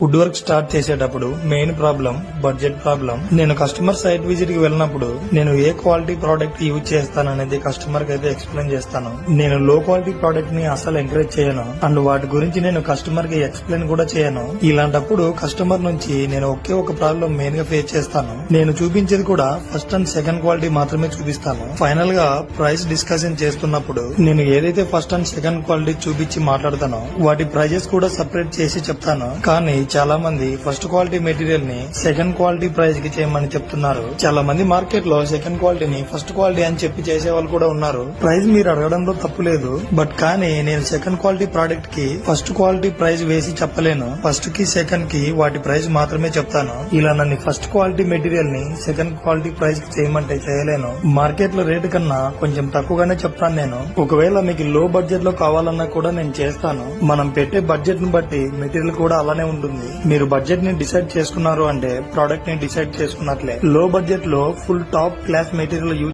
Wood work start చేసేటప్పుడు main problem budget problem. నేను customer site visit కి వెళ్ళినప్పుడు నేను ఏ క్వాలిటీ ప్రోడక్ట్ యూజ్ చేస్తాననేది కస్టమర్ కి అయితే ఎక్స్ప్లెయిన్ చేస్తాను. నేను లో క్వాలిటీ ప్రోడక్ట్ ని అసలు ఎంకరేజ్ చేయను అండ్ వాటి గురించి నేను కస్టమర్ కి ఎక్స్ప్లెయిన్ కూడా చేయను. ఇలాంటప్పుడు కస్టమర్ నుంచి నేను ఒకే ఒక ప్రాబ్లం మెయిన్ గా ఫేస్ చేస్తాను. నేను చూపించేది కూడా ఫస్ట్ అండ్ సెకండ్ క్వాలిటీ మాత్రమే చూపిస్తాను. ఫైనల్ గా ప్రైస్ డిస్కషన్ చేస్తున్నప్పుడు నేను ఏదైతే ఫస్ట్ అండ్ సెకండ్ క్వాలిటీ చూపించి మాట్లాడతానో వాటి ప్రైజెస్ కూడా సెపరేట్ చేసి చెప్తాను. కానీ చాలా మంది ఫస్ట్ క్వాలిటీ మెటీరియల్ ని సెకండ్ క్వాలిటీ ప్రైస్ కి చేయమని చెప్తున్నారు. చాలా మంది మార్కెట్ లో సెకండ్ క్వాలిటీని ఫస్ట్ క్వాలిటీ అని చెప్పి చేసే వాళ్ళు కూడా ఉన్నారు. ప్రైస్ మీరు అడగడంలో తప్పు లేదు, బట్ కానీ నేను సెకండ్ క్వాలిటీ ప్రోడక్ట్ కి ఫస్ట్ క్వాలిటీ ప్రైస్ వేసి చెప్పలేను. ఫస్ట్ కి సెకండ్ కి వాటి ప్రైస్ మాత్రమే చెప్తాను. ఇలా నన్ను ఫస్ట్ క్వాలిటీ మెటీరియల్ ని సెకండ్ క్వాలిటీ ప్రైస్ కి చేయమంటే చేయలేను. మార్కెట్ లో రేటు కన్నా కొంచెం తక్కువగానే చెప్తాను నేను. ఒకవేళ మీకు లో బడ్జెట్ లో కావాలన్నా కూడా నేను చేస్తాను. మనం పెట్టే బడ్జెట్ ను బట్టి మెటీరియల్ కూడా అలానే ఉంటుంది. మీరు బడ్జెట్ ని డిసైడ్ చేసుకున్నారు అంటే ప్రోడక్ట్ ని డిసైడ్ చేసుకున్నట్లే. లో బడ్జెట్ లో full top class material use